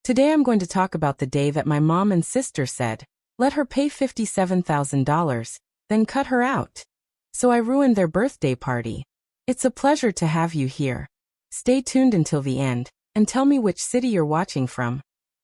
Today I'm going to talk about the day that my mom and sister said, let her pay $57,000, then cut her out. So I ruined their birthday party. It's a pleasure to have you here. Stay tuned until the end, and tell me which city you're watching from.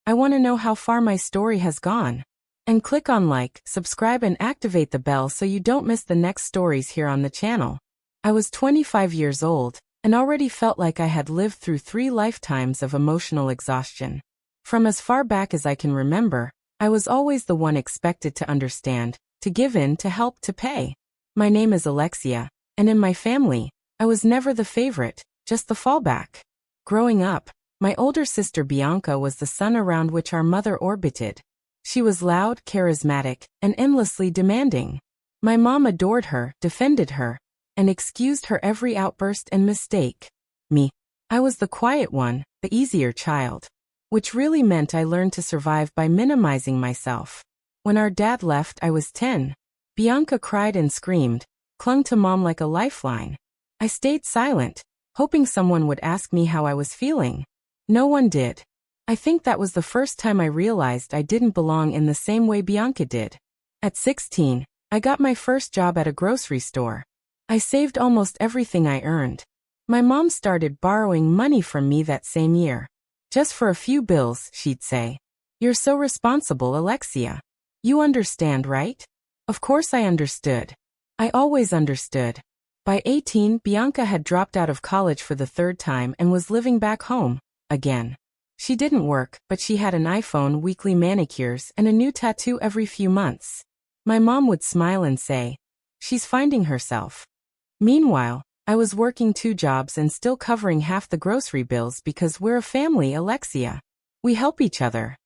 I want to know how far my story has gone. And click on like, subscribe and activate the bell so you don't miss the next stories here on the channel. I was 25 years old, and already felt like I had lived through 3 lifetimes of emotional exhaustion. From as far back as I can remember, I was always the one expected to understand, to give in, to help, to pay. My name is Alexia, and in my family, I was never the favorite, just the fallback. Growing up, my older sister Bianca was the sun around which our mother orbited. She was loud, charismatic, and endlessly demanding. My mom adored her, defended her, and excused her every outburst and mistake. Me, I was the quiet one, the easier child. Which really meant I learned to survive by minimizing myself. When our dad left, I was 10. Bianca cried and screamed, clung to mom like a lifeline. I stayed silent, hoping someone would ask me how I was feeling. No one did. I think that was the first time I realized I didn't belong in the same way Bianca did. At 16, I got my first job at a grocery store. I saved almost everything I earned. My mom started borrowing money from me that same year. Just for a few bills, she'd say. You're so responsible, Alexia. You understand, right? Of course I understood. I always understood. By 18, Bianca had dropped out of college for the 3rd time and was living back home, again. She didn't work, but she had an iPhone, weekly manicures, and a new tattoo every few months. My mom would smile and say, she's finding herself. Meanwhile, I was working 2 jobs and still covering half the grocery bills because we're a family, Alexia. We help each other.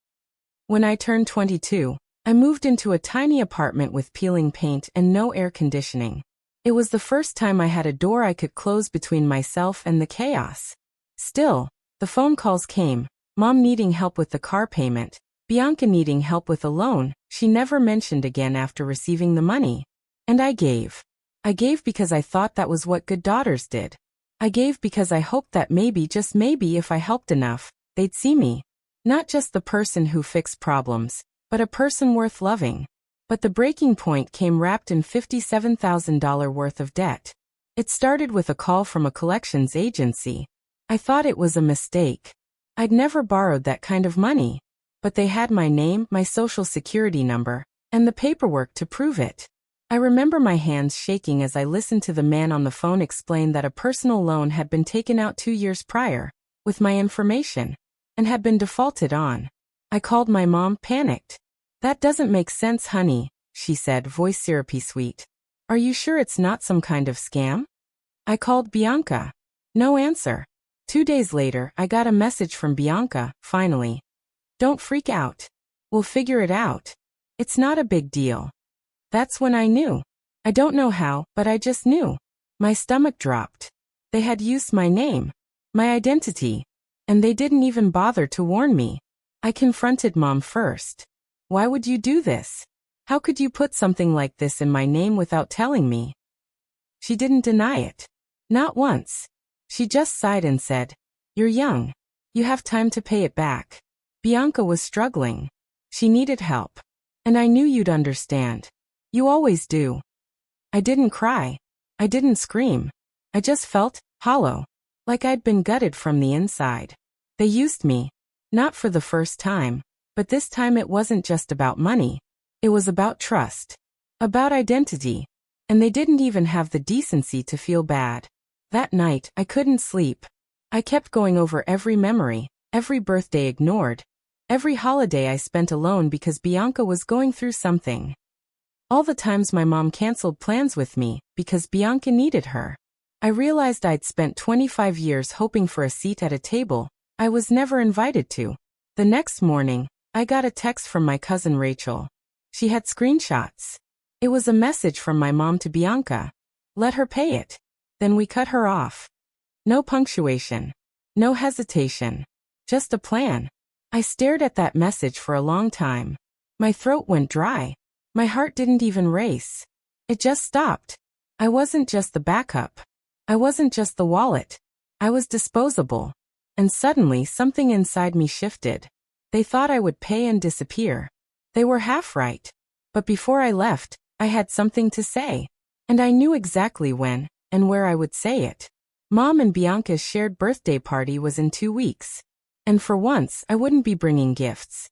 When I turned 22, I moved into a tiny apartment with peeling paint and no air conditioning. It was the first time I had a door I could close between myself and the chaos. Still, the phone calls came, mom needing help with the car payment, Bianca needing help with a loan she never mentioned again after receiving the money. And I gave. I gave because I thought that was what good daughters did. I gave because I hoped that maybe, just maybe, if I helped enough, they'd see me. Not just the person who fixed problems, but a person worth loving. But the breaking point came wrapped in $57,000 worth of debt. It started with a call from a collections agency. I thought it was a mistake. I'd never borrowed that kind of money. But they had my name, my social security number, and the paperwork to prove it. I remember my hands shaking as I listened to the man on the phone explain that a personal loan had been taken out 2 years prior, with my information, and had been defaulted on. I called my mom, panicked. That doesn't make sense, honey, she said, voice syrupy sweet. Are you sure it's not some kind of scam? I called Bianca. No answer. 2 days later, I got a message from Bianca, finally. Don't freak out. We'll figure it out. It's not a big deal. That's when I knew. I don't know how, but I just knew. My stomach dropped. They had used my name, my identity, and they didn't even bother to warn me. I confronted mom first. Why would you do this? How could you put something like this in my name without telling me? She didn't deny it. Not once. She just sighed and said, you're young. You have time to pay it back. Bianca was struggling. She needed help. And I knew you'd understand. You always do. I didn't cry. I didn't scream. I just felt hollow, like I'd been gutted from the inside. They used me. Not for the first time, but this time it wasn't just about money. It was about trust. About identity. And they didn't even have the decency to feel bad. That night, I couldn't sleep. I kept going over every memory, every birthday ignored, every holiday I spent alone because Bianca was going through something. All the times my mom canceled plans with me because Bianca needed her. I realized I'd spent 25 years hoping for a seat at a table I was never invited to. The next morning, I got a text from my cousin Rachel. She had screenshots. It was a message from my mom to Bianca. Let her pay it. Then we cut her off. No punctuation. No hesitation. Just a plan. I stared at that message for a long time. My throat went dry. My heart didn't even race. It just stopped. I wasn't just the backup. I wasn't just the wallet. I was disposable. And suddenly something inside me shifted. They thought I would pay and disappear. They were half right. But before I left, I had something to say. And I knew exactly when and where I would say it. Mom and Bianca's shared birthday party was in 2 weeks. And for once, I wouldn't be bringing gifts.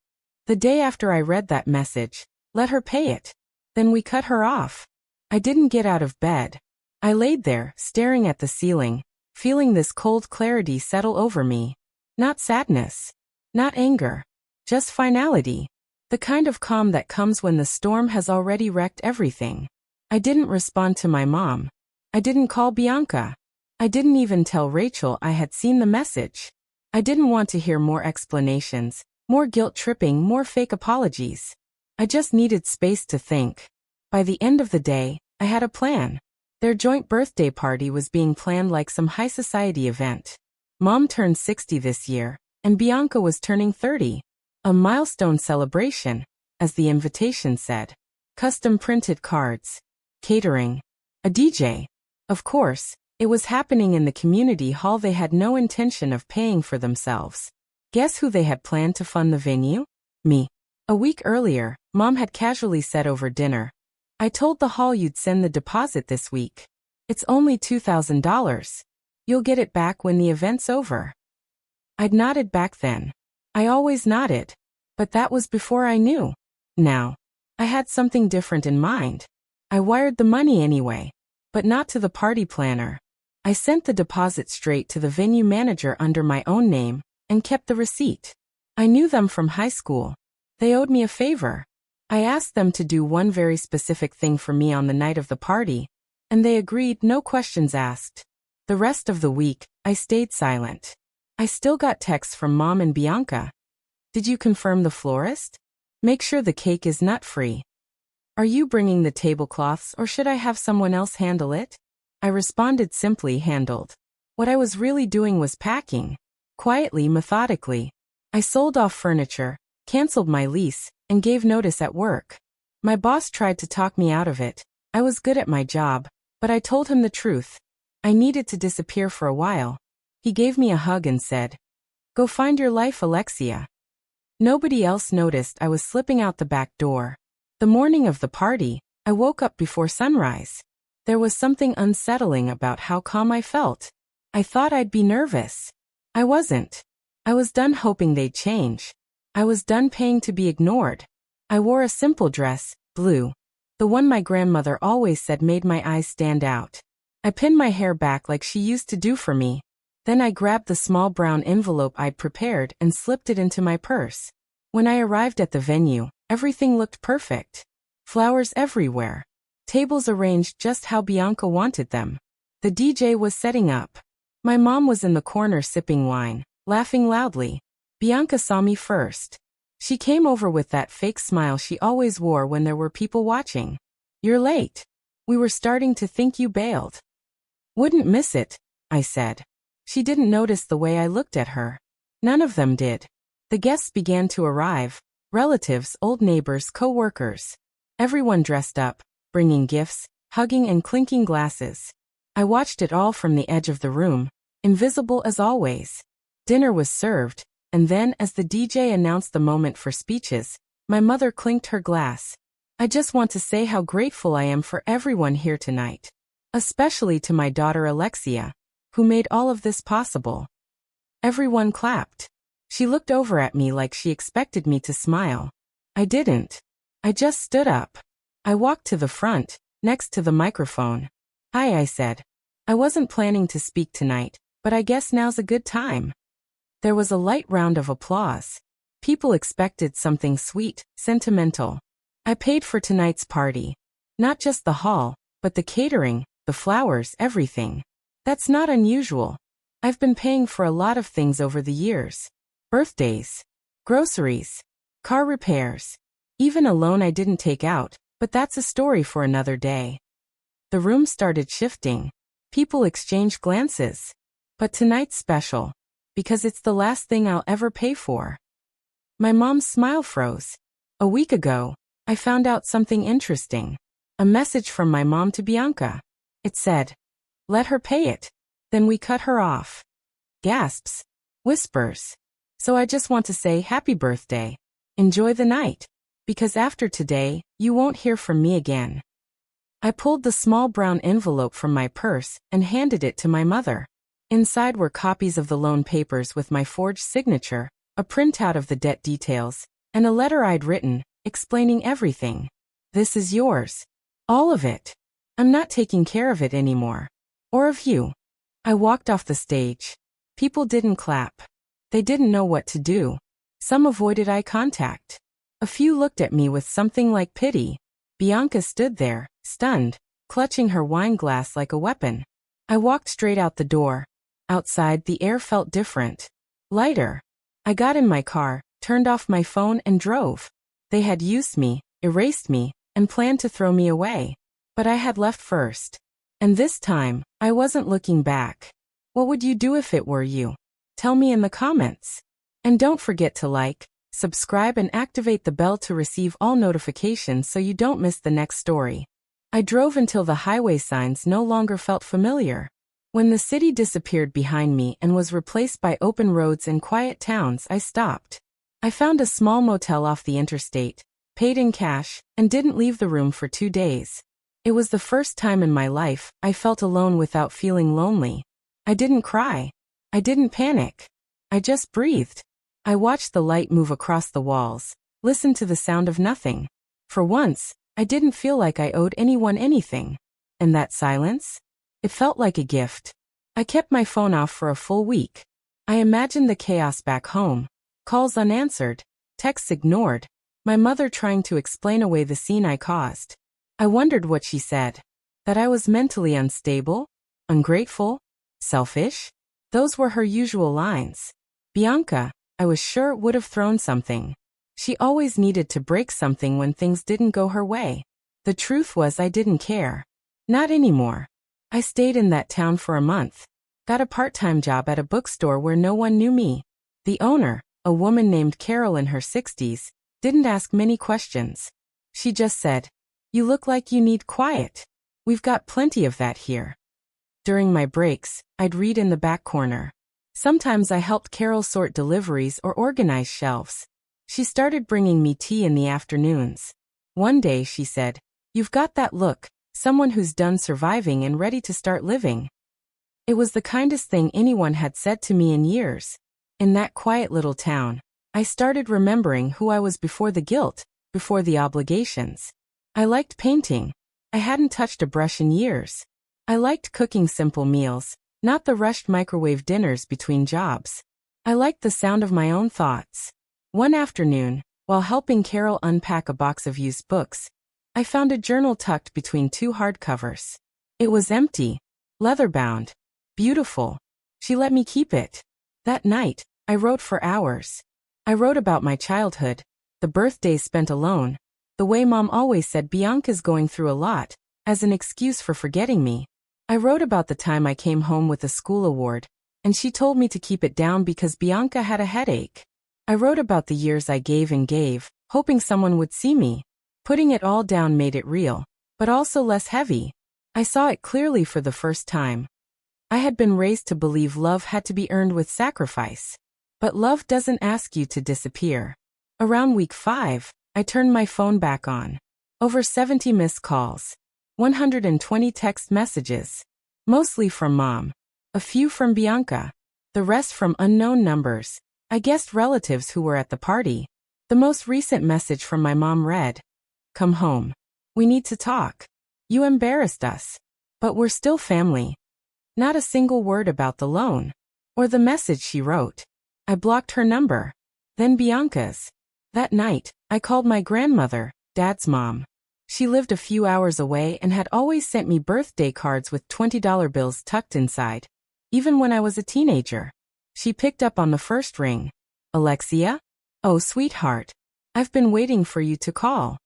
The day after I read that message, let her pay it. Then we cut her off. I didn't get out of bed. I laid there, staring at the ceiling, feeling this cold clarity settle over me. Not sadness. Not anger. Just finality. The kind of calm that comes when the storm has already wrecked everything. I didn't respond to my mom. I didn't call Bianca. I didn't even tell Rachel I had seen the message. I didn't want to hear more explanations, more guilt-tripping, more fake apologies. I just needed space to think. By the end of the day, I had a plan. Their joint birthday party was being planned like some high society event. Mom turned 60 this year, and Bianca was turning 30. A milestone celebration, as the invitation said. Custom printed cards. Catering. A DJ. Of course, it was happening in the community hall. They had no intention of paying for themselves. Guess who they had planned to fund the venue? Me. A week earlier, Mom had casually said over dinner, "I told the hall you'd send the deposit this week. It's only $2,000. You'll get it back when the event's over." I'd nodded back then. I always nodded. But that was before I knew. Now, I had something different in mind. I wired the money anyway, but not to the party planner. I sent the deposit straight to the venue manager under my own name and kept the receipt. I knew them from high school. They owed me a favor. I asked them to do one very specific thing for me on the night of the party, and they agreed, no questions asked. The rest of the week, I stayed silent. I still got texts from Mom and Bianca. "Did you confirm the florist? Make sure the cake is nut-free. Are you bringing the tablecloths or should I have someone else handle it?" I responded simply, handled. What I was really doing was packing. Quietly, methodically. I sold off furniture, canceled my lease, and gave notice at work. My boss tried to talk me out of it. I was good at my job, but I told him the truth. I needed to disappear for a while. He gave me a hug and said, "Go find your life, Alexia." Nobody else noticed I was slipping out the back door. The morning of the party, I woke up before sunrise. There was something unsettling about how calm I felt. I thought I'd be nervous. I wasn't. I was done hoping they'd change. I was done paying to be ignored. I wore a simple dress, blue. The one my grandmother always said made my eyes stand out. I pinned my hair back like she used to do for me. Then I grabbed the small brown envelope I'd prepared and slipped it into my purse. When I arrived at the venue, everything looked perfect. Flowers everywhere. Tables arranged just how Bianca wanted them. The DJ was setting up. My mom was in the corner sipping wine, laughing loudly. Bianca saw me first. She came over with that fake smile she always wore when there were people watching. "You're late. We were starting to think you bailed." "Wouldn't miss it," I said. She didn't notice the way I looked at her. None of them did. The guests began to arrive. Relatives, old neighbors, co-workers. Everyone dressed up, bringing gifts, hugging and clinking glasses. I watched it all from the edge of the room, invisible as always. Dinner was served, and then as the DJ announced the moment for speeches, my mother clinked her glass. "I just want to say how grateful I am for everyone here tonight. Especially to my daughter Alexia, who made all of this possible." Everyone clapped. She looked over at me like she expected me to smile. I didn't. I just stood up. I walked to the front, next to the microphone. "Hi," I said. "I wasn't planning to speak tonight, but I guess now's a good time." There was a light round of applause. People expected something sweet, sentimental. I paid for tonight's party. Not just the hall, but the catering, the flowers, everything. That's not unusual. I've been paying for a lot of things over the years. Birthdays, groceries, car repairs, even a loan I didn't take out, but that's a story for another day. The room started shifting. People exchanged glances. But tonight's special, because it's the last thing I'll ever pay for. My mom's smile froze. A week ago, I found out something interesting. A message from my mom to Bianca. It said, "Let her pay it." Then we cut her off. Gasps. Whispers. So I just want to say happy birthday. Enjoy the night. Because after today, you won't hear from me again. I pulled the small brown envelope from my purse and handed it to my mother. Inside were copies of the loan papers with my forged signature, a printout of the debt details, and a letter I'd written, explaining everything. This is yours. All of it. I'm not taking care of it anymore. Or of you. I walked off the stage. People didn't clap. They didn't know what to do. Some avoided eye contact. A few looked at me with something like pity. Bianca stood there, stunned, clutching her wine glass like a weapon. I walked straight out the door. Outside, the air felt different. Lighter. I got in my car, turned off my phone and drove. They had used me, erased me, and planned to throw me away. But I had left first. And this time, I wasn't looking back. What would you do if it were you? Tell me in the comments. And don't forget to like, subscribe and activate the bell to receive all notifications so you don't miss the next story. I drove until the highway signs no longer felt familiar. When the city disappeared behind me and was replaced by open roads and quiet towns, I stopped. I found a small motel off the interstate, paid in cash, and didn't leave the room for 2 days. It was the first time in my life I felt alone without feeling lonely. I didn't cry. I didn't panic. I just breathed. I watched the light move across the walls, listened to the sound of nothing. For once, I didn't feel like I owed anyone anything. And that silence? It felt like a gift. I kept my phone off for a full week. I imagined the chaos back home. Calls unanswered, texts ignored, my mother trying to explain away the scene I caused. I wondered what she said. That I was mentally unstable? Ungrateful? Selfish? Those were her usual lines. Bianca, I was sure, would have thrown something. She always needed to break something when things didn't go her way. The truth was I didn't care. Not anymore. I stayed in that town for a month. Got a part-time job at a bookstore where no one knew me. The owner, a woman named Carol in her 60s, didn't ask many questions. She just said, "You look like you need quiet. We've got plenty of that here." During my breaks, I'd read in the back corner. Sometimes I helped Carol sort deliveries or organize shelves. She started bringing me tea in the afternoons. One day she said, "You've got that look, someone who's done surviving and ready to start living." It was the kindest thing anyone had said to me in years. In that quiet little town, I started remembering who I was before the guilt, before the obligations. I liked painting. I hadn't touched a brush in years. I liked cooking simple meals, not the rushed microwave dinners between jobs. I liked the sound of my own thoughts. One afternoon, while helping Carol unpack a box of used books, I found a journal tucked between 2 hardcovers. It was empty, leather-bound, beautiful. She let me keep it. That night, I wrote for hours. I wrote about my childhood, the birthdays spent alone, the way Mom always said Bianca's going through a lot, as an excuse for forgetting me. I wrote about the time I came home with a school award, and she told me to keep it down because Bianca had a headache. I wrote about the years I gave and gave, hoping someone would see me. Putting it all down made it real, but also less heavy. I saw it clearly for the first time. I had been raised to believe love had to be earned with sacrifice. But love doesn't ask you to disappear. Around week 5, I turned my phone back on. Over 70 missed calls. 120 text messages. Mostly from Mom. A few from Bianca. The rest from unknown numbers. I guessed relatives who were at the party. The most recent message from my mom read, "Come home. We need to talk. You embarrassed us. But we're still family." Not a single word about the loan. Or the message she wrote. I blocked her number. Then Bianca's. That night, I called my grandmother, Dad's mom. She lived a few hours away and had always sent me birthday cards with $20 bills tucked inside. Even when I was a teenager. She picked up on the first ring. "Alexia? Oh, sweetheart. I've been waiting for you to call."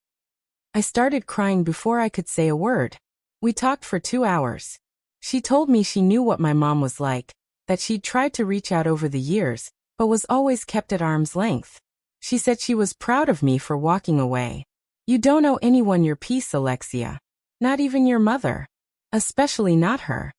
I started crying before I could say a word. We talked for 2 hours. She told me she knew what my mom was like, that she'd tried to reach out over the years, but was always kept at arm's length. She said she was proud of me for walking away. "You don't owe anyone your peace, Alexia. Not even your mother. Especially not her."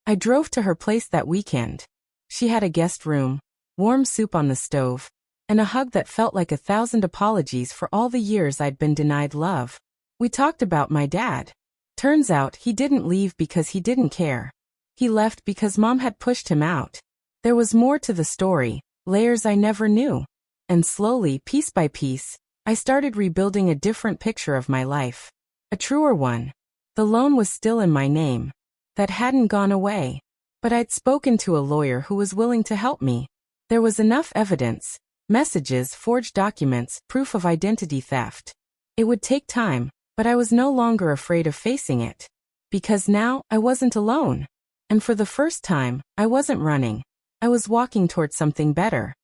I drove to her place that weekend. She had a guest room, warm soup on the stove, and a hug that felt like 1,000 apologies for all the years I'd been denied love. We talked about my dad. Turns out he didn't leave because he didn't care. He left because Mom had pushed him out. There was more to the story, layers I never knew. And slowly, piece by piece, I started rebuilding a different picture of my life. A truer one. The loan was still in my name. That hadn't gone away. But I'd spoken to a lawyer who was willing to help me. There was enough evidence, messages, forged documents, proof of identity theft. It would take time, but I was no longer afraid of facing it. Because now, I wasn't alone. And for the first time, I wasn't running. I was walking toward something better.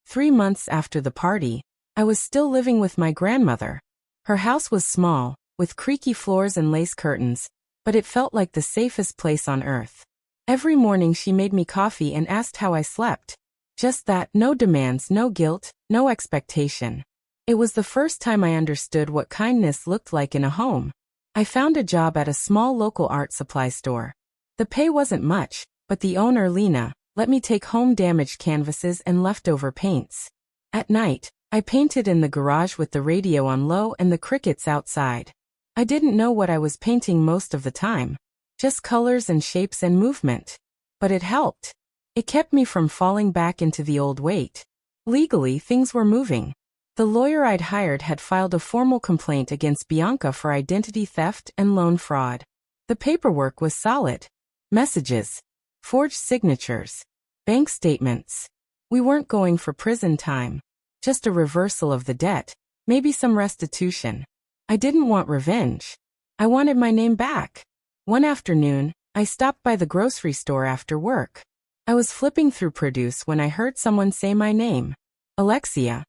3 months after the party, I was still living with my grandmother. Her house was small, with creaky floors and lace curtains, but it felt like the safest place on earth. Every morning she made me coffee and asked how I slept. Just that, no demands, no guilt, no expectation. It was the first time I understood what kindness looked like in a home. I found a job at a small local art supply store. The pay wasn't much, but the owner, Lena, let me take home damaged canvases and leftover paints. At night, I painted in the garage with the radio on low and the crickets outside. I didn't know what I was painting most of the time. Just colors and shapes and movement. But it helped. It kept me from falling back into the old weight. Legally, things were moving. The lawyer I'd hired had filed a formal complaint against Bianca for identity theft and loan fraud. The paperwork was solid. Messages. Forged signatures. Bank statements. We weren't going for prison time. Just a reversal of the debt. Maybe some restitution. I didn't want revenge. I wanted my name back. One afternoon, I stopped by the grocery store after work. I was flipping through produce when I heard someone say my name. Alexia.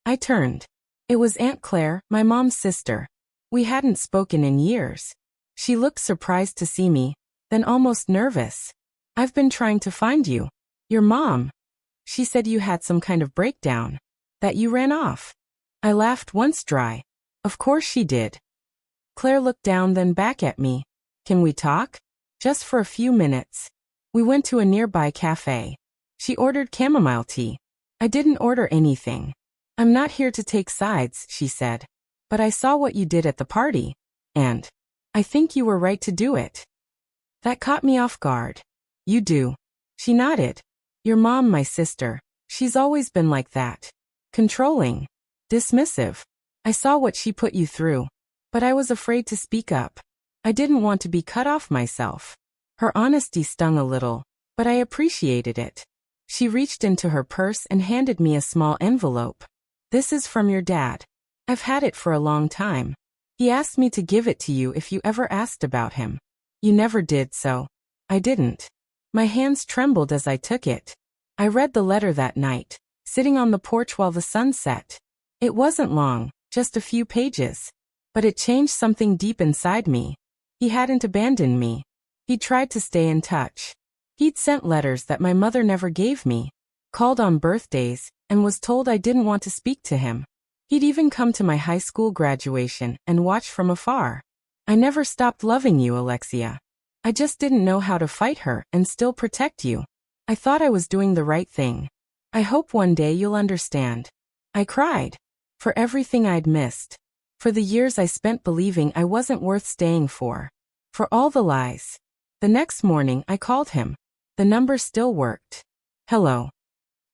I turned. It was Aunt Claire, my mom's sister. We hadn't spoken in years. She looked surprised to see me, then almost nervous. I've been trying to find you. Your mom. She said you had some kind of breakdown. That you ran off. I laughed once dry. Of course she did. Claire looked down then back at me. Can we talk? Just for a few minutes. We went to a nearby cafe. She ordered chamomile tea. I didn't order anything. I'm not here to take sides, she said. But I saw what you did at the party. And I think you were right to do it. That caught me off guard. You do. She nodded. Your mom, my sister. She's always been like that. Controlling. Dismissive. I saw what she put you through. But I was afraid to speak up. I didn't want to be cut off myself. Her honesty stung a little, but I appreciated it. She reached into her purse and handed me a small envelope. This is from your dad. I've had it for a long time. He asked me to give it to you if you ever asked about him. You never did, so I didn't. My hands trembled as I took it. I read the letter that night, sitting on the porch while the sun set. It wasn't long, just a few pages. But it changed something deep inside me. He hadn't abandoned me. He tried to stay in touch. He'd sent letters that my mother never gave me, called on birthdays, and was told I didn't want to speak to him. He'd even come to my high school graduation and watch from afar. I never stopped loving you, Alexia. I just didn't know how to fight her and still protect you. I thought I was doing the right thing. I hope one day you'll understand. I cried. For everything I'd missed. For the years I spent believing I wasn't worth staying for. For all the lies. The next morning I called him. The number still worked. Hello.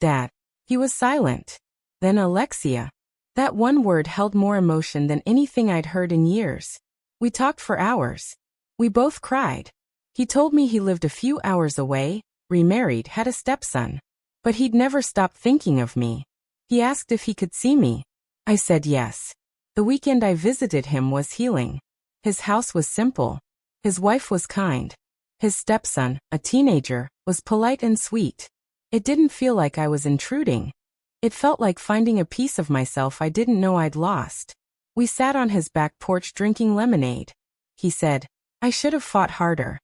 Dad. He was silent. Then Alexia. That one word held more emotion than anything I'd heard in years. We talked for hours. We both cried. He told me he lived a few hours away, remarried, had a stepson. But he'd never stopped thinking of me. He asked if he could see me. I said yes. The weekend I visited him was healing. His house was simple. His wife was kind. His stepson, a teenager, was polite and sweet. It didn't feel like I was intruding. It felt like finding a piece of myself I didn't know I'd lost. We sat on his back porch drinking lemonade. He said, I should have fought harder.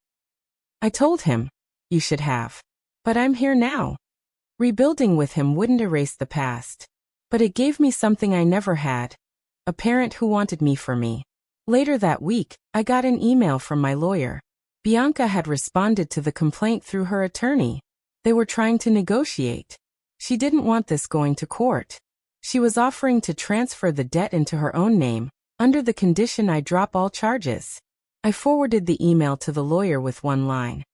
I told him, you should have. But I'm here now. Rebuilding with him wouldn't erase the past. But it gave me something I never had. A parent who wanted me for me. Later that week, I got an email from my lawyer. Bianca had responded to the complaint through her attorney. They were trying to negotiate. She didn't want this going to court. She was offering to transfer the debt into her own name, under the condition I drop all charges. I forwarded the email to the lawyer with one line.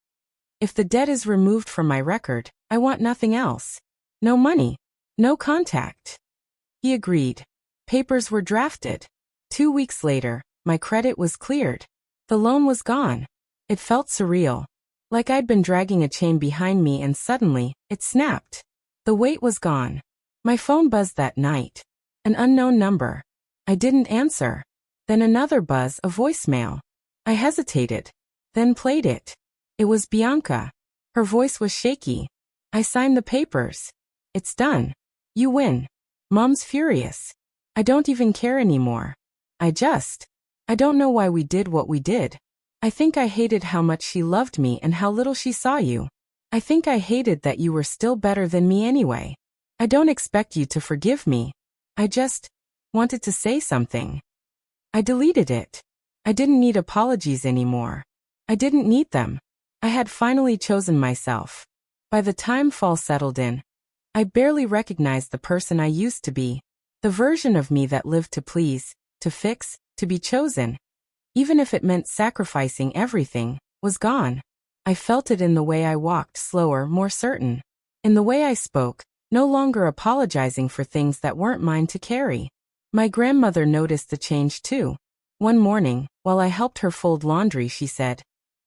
If the debt is removed from my record, I want nothing else. No money. No contact. He agreed. Papers were drafted. 2 weeks later, my credit was cleared. The loan was gone. It felt surreal. Like I'd been dragging a chain behind me and suddenly, it snapped. The weight was gone. My phone buzzed that night. An unknown number. I didn't answer. Then another buzz, a voicemail. I hesitated. Then played it. It was Bianca. Her voice was shaky. I signed the papers. It's done. You win. Mom's furious. I don't even care anymore. I don't know why we did what we did. I think I hated how much she loved me and how little she saw you. I think I hated that you were still better than me anyway. I don't expect you to forgive me. I just wanted to say something. I deleted it. I didn't need apologies anymore. I didn't need them. I had finally chosen myself. By the time fall settled in, I barely recognized the person I used to be. The version of me that lived to please, to fix, to be chosen. Even if it meant sacrificing everything, was gone. I felt it in the way I walked slower, more certain. In the way I spoke, no longer apologizing for things that weren't mine to carry. My grandmother noticed the change too. One morning, while I helped her fold laundry, she said,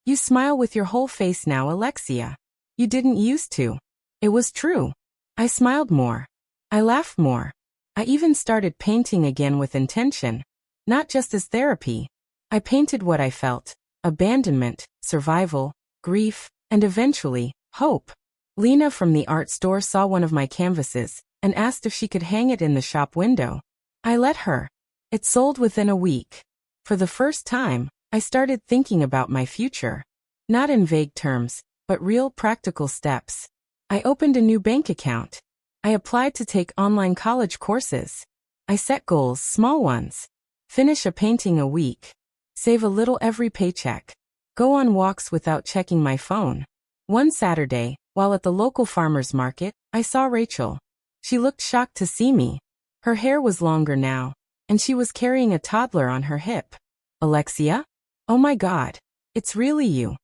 "You smile with your whole face now, Alexia. You didn't used to." It was true. I smiled more. I laughed more. I even started painting again with intention. Not just as therapy. I painted what I felt. Abandonment, survival, grief, and eventually, hope. Lena from the art store saw one of my canvases and asked if she could hang it in the shop window. I let her. It sold within a week. For the first time, I started thinking about my future. Not in vague terms, but real practical steps. I opened a new bank account. I applied to take online college courses. I set goals, small ones. Finish a painting a week. Save a little every paycheck. Go on walks without checking my phone. One Saturday, while at the local farmer's market, I saw Rachel. She looked shocked to see me. Her hair was longer now, and she was carrying a toddler on her hip. "Alexia? Oh my God. It's really you."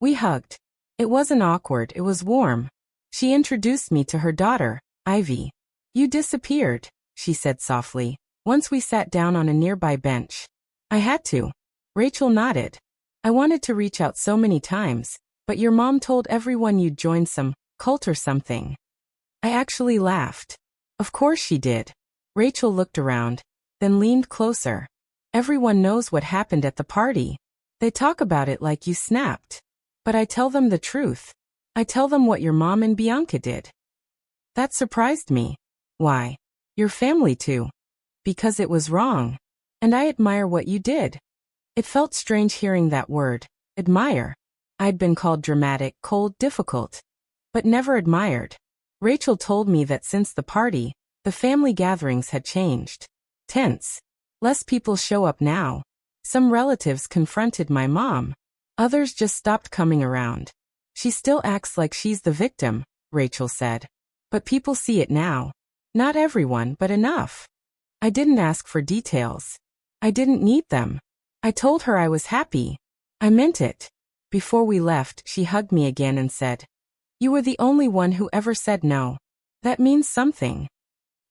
We hugged. It wasn't awkward, it was warm. She introduced me to her daughter, Ivy. "You disappeared," she said softly, once we sat down on a nearby bench. "I had to." Rachel nodded. "I wanted to reach out so many times, but your mom told everyone you'd joined some cult or something." I actually laughed. Of course she did. Rachel looked around, then leaned closer. "Everyone knows what happened at the party. They talk about it like you snapped. But I tell them the truth. I tell them what your mom and Bianca did." That surprised me. "Why? Your family too." "Because it was wrong. And I admire what you did." It felt strange hearing that word, admire. I'd been called dramatic, cold, difficult. But never admired. Rachel told me that since the party, the family gatherings had changed. Tense. Less people show up now. Some relatives confronted my mom. Others just stopped coming around. "She still acts like she's the victim," Rachel said. "But people see it now. Not everyone, but enough." I didn't ask for details. I didn't need them. I told her I was happy. I meant it. Before we left, she hugged me again and said, "You were the only one who ever said no. That means something."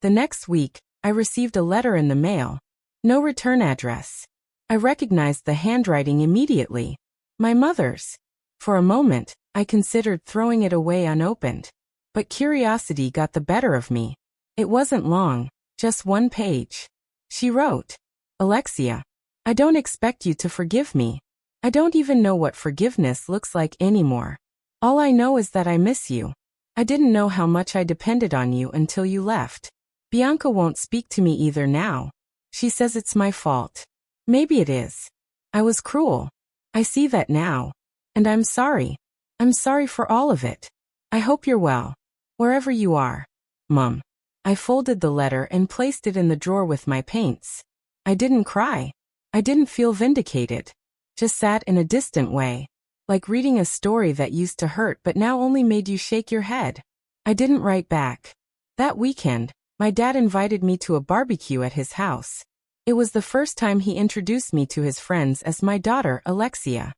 The next week, I received a letter in the mail. No return address. I recognized the handwriting immediately. My mother's. For a moment, I considered throwing it away unopened. But curiosity got the better of me. It wasn't long, just one page. She wrote, "Alexia, I don't expect you to forgive me. I don't even know what forgiveness looks like anymore. All I know is that I miss you. I didn't know how much I depended on you until you left. Bianca won't speak to me either now. She says it's my fault. Maybe it is. I was cruel. I see that now. And I'm sorry. I'm sorry for all of it. I hope you're well. Wherever you are. Mom." I folded the letter and placed it in the drawer with my paints. I didn't cry. I didn't feel vindicated. Just sat in a distant way. Like reading a story that used to hurt but now only made you shake your head. I didn't write back. That weekend, my dad invited me to a barbecue at his house. It was the first time he introduced me to his friends as my daughter, Alexia.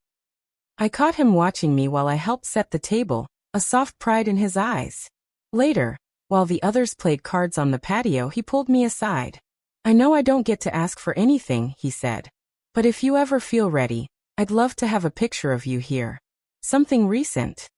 I caught him watching me while I helped set the table, a soft pride in his eyes. Later, while the others played cards on the patio, he pulled me aside. "I know I don't get to ask for anything," he said. "But if you ever feel ready, I'd love to have a picture of you here. Something recent."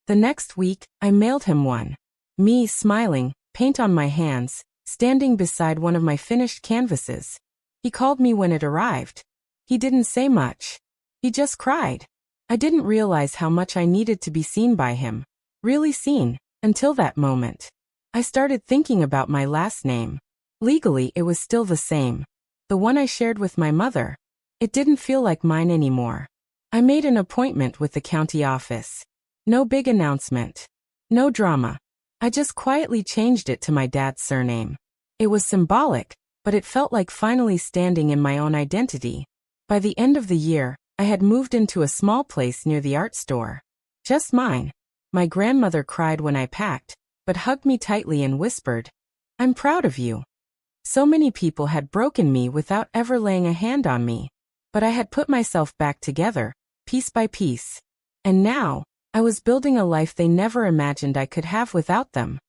The next week, I mailed him one. Me, smiling, paint on my hands, standing beside one of my finished canvases. He called me when it arrived. He didn't say much. He just cried. I didn't realize how much I needed to be seen by him. Really seen, until that moment. I started thinking about my last name. Legally, it was still the same. The one I shared with my mother. It didn't feel like mine anymore. I made an appointment with the county office. No big announcement. No drama. I just quietly changed it to my dad's surname. It was symbolic, but it felt like finally standing in my own identity. By the end of the year, I had moved into a small place near the art store. Just mine. My grandmother cried when I packed, but hugged me tightly and whispered, "I'm proud of you." So many people had broken me without ever laying a hand on me. But I had put myself back together, piece by piece. And now, I was building a life they never imagined I could have without them.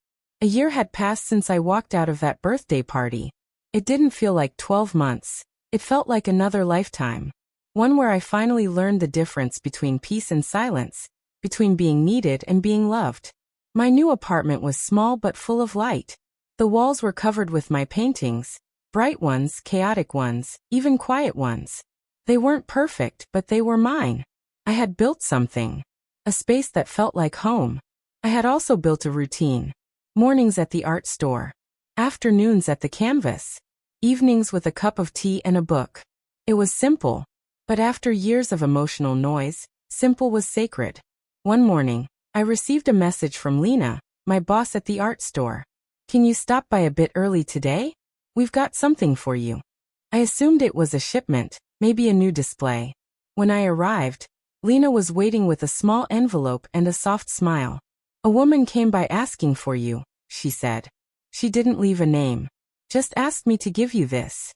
A year had passed since I walked out of that birthday party. It didn't feel like 12 months. It felt like another lifetime. One where I finally learned the difference between peace and silence, between being needed and being loved. My new apartment was small but full of light. The walls were covered with my paintings, bright ones, chaotic ones, even quiet ones. They weren't perfect, but they were mine. I had built something. A space that felt like home. I had also built a routine. Mornings at the art store. Afternoons at the canvas. Evenings with a cup of tea and a book. It was simple. But after years of emotional noise, simple was sacred. One morning, I received a message from Lena, my boss at the art store. "Can you stop by a bit early today? We've got something for you." I assumed it was a shipment, maybe a new display. When I arrived, Lena was waiting with a small envelope and a soft smile. "A woman came by asking for you," she said. She didn't leave a name. "Just asked me to give you this."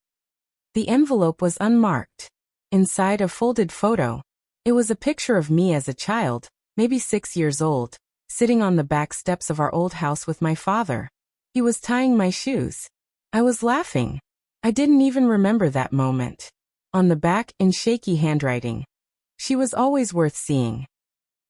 The envelope was unmarked. Inside, a folded photo. It was a picture of me as a child, maybe 6 years old, sitting on the back steps of our old house with my father. He was tying my shoes. I was laughing. I didn't even remember that moment. On the back, in shaky handwriting, "She was always worth seeing."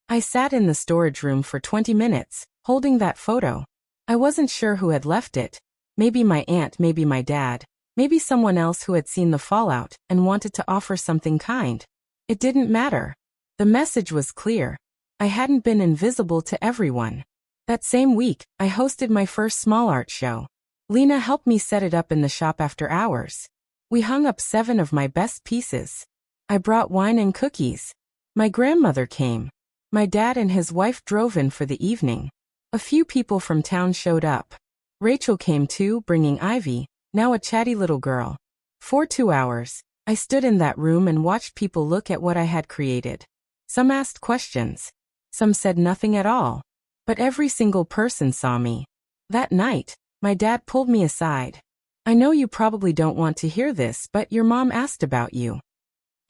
I sat in the storage room for 20 minutes, holding that photo. I wasn't sure who had left it. Maybe my aunt, maybe my dad, maybe someone else who had seen the fallout and wanted to offer something kind. It didn't matter. The message was clear. I hadn't been invisible to everyone. That same week, I hosted my first small art show. Lena helped me set it up in the shop after hours. We hung up 7 of my best pieces. I brought wine and cookies. My grandmother came. My dad and his wife drove in for the evening. A few people from town showed up. Rachel came too, bringing Ivy, now a chatty little girl. For 2 hours, I stood in that room and watched people look at what I had created. Some asked questions. Some said nothing at all. But every single person saw me. That night, my dad pulled me aside. "I know you probably don't want to hear this, but your mom asked about you."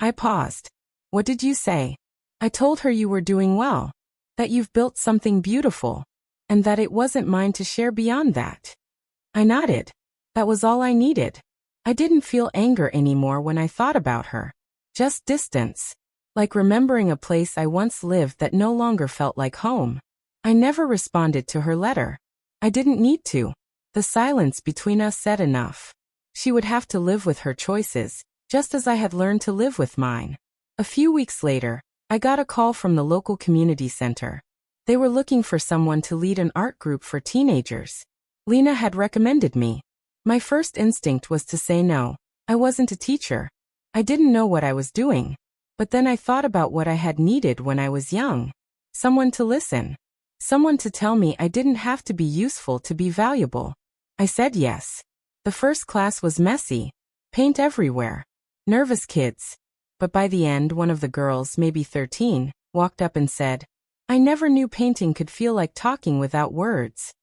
I paused. "What did you say?" "I told her you were doing well. That you've built something beautiful. And that it wasn't mine to share beyond that." I nodded. That was all I needed. I didn't feel anger anymore when I thought about her. Just distance. Like remembering a place I once lived that no longer felt like home. I never responded to her letter. I didn't need to. The silence between us said enough. She would have to live with her choices, just as I had learned to live with mine. A few weeks later, I got a call from the local community center. They were looking for someone to lead an art group for teenagers. Lena had recommended me. My first instinct was to say no. I wasn't a teacher. I didn't know what I was doing. But then I thought about what I had needed when I was young. Someone to listen. Someone to tell me I didn't have to be useful to be valuable. I said yes. The first class was messy. Paint everywhere. Nervous kids. But by the end, one of the girls, maybe 13, walked up and said, "I never knew painting could feel like talking without words."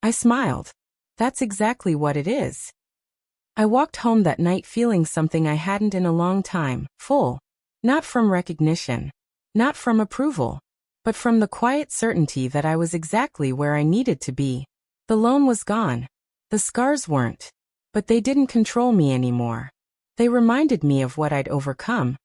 I smiled. That's exactly what it is. I walked home that night feeling something I hadn't in a long time, full. Not from recognition. Not from approval. But from the quiet certainty that I was exactly where I needed to be. The loan was gone. The scars weren't. But they didn't control me anymore. They reminded me of what I'd overcome.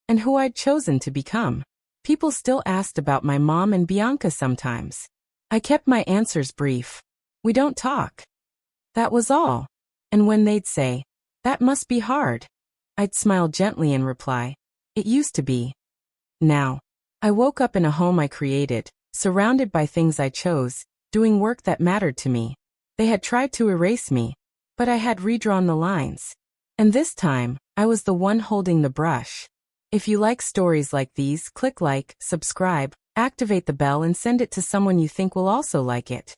And who I'd chosen to become. People still asked about my mom and Bianca sometimes. I kept my answers brief. We don't talk. That was all. And when they'd say, that must be hard, I'd smile gently and reply, it used to be. Now, I woke up in a home I created, surrounded by things I chose, doing work that mattered to me. They had tried to erase me, but I had redrawn the lines. And this time, I was the one holding the brush. If you like stories like these, click like, subscribe, activate the bell and send it to someone you think will also like it.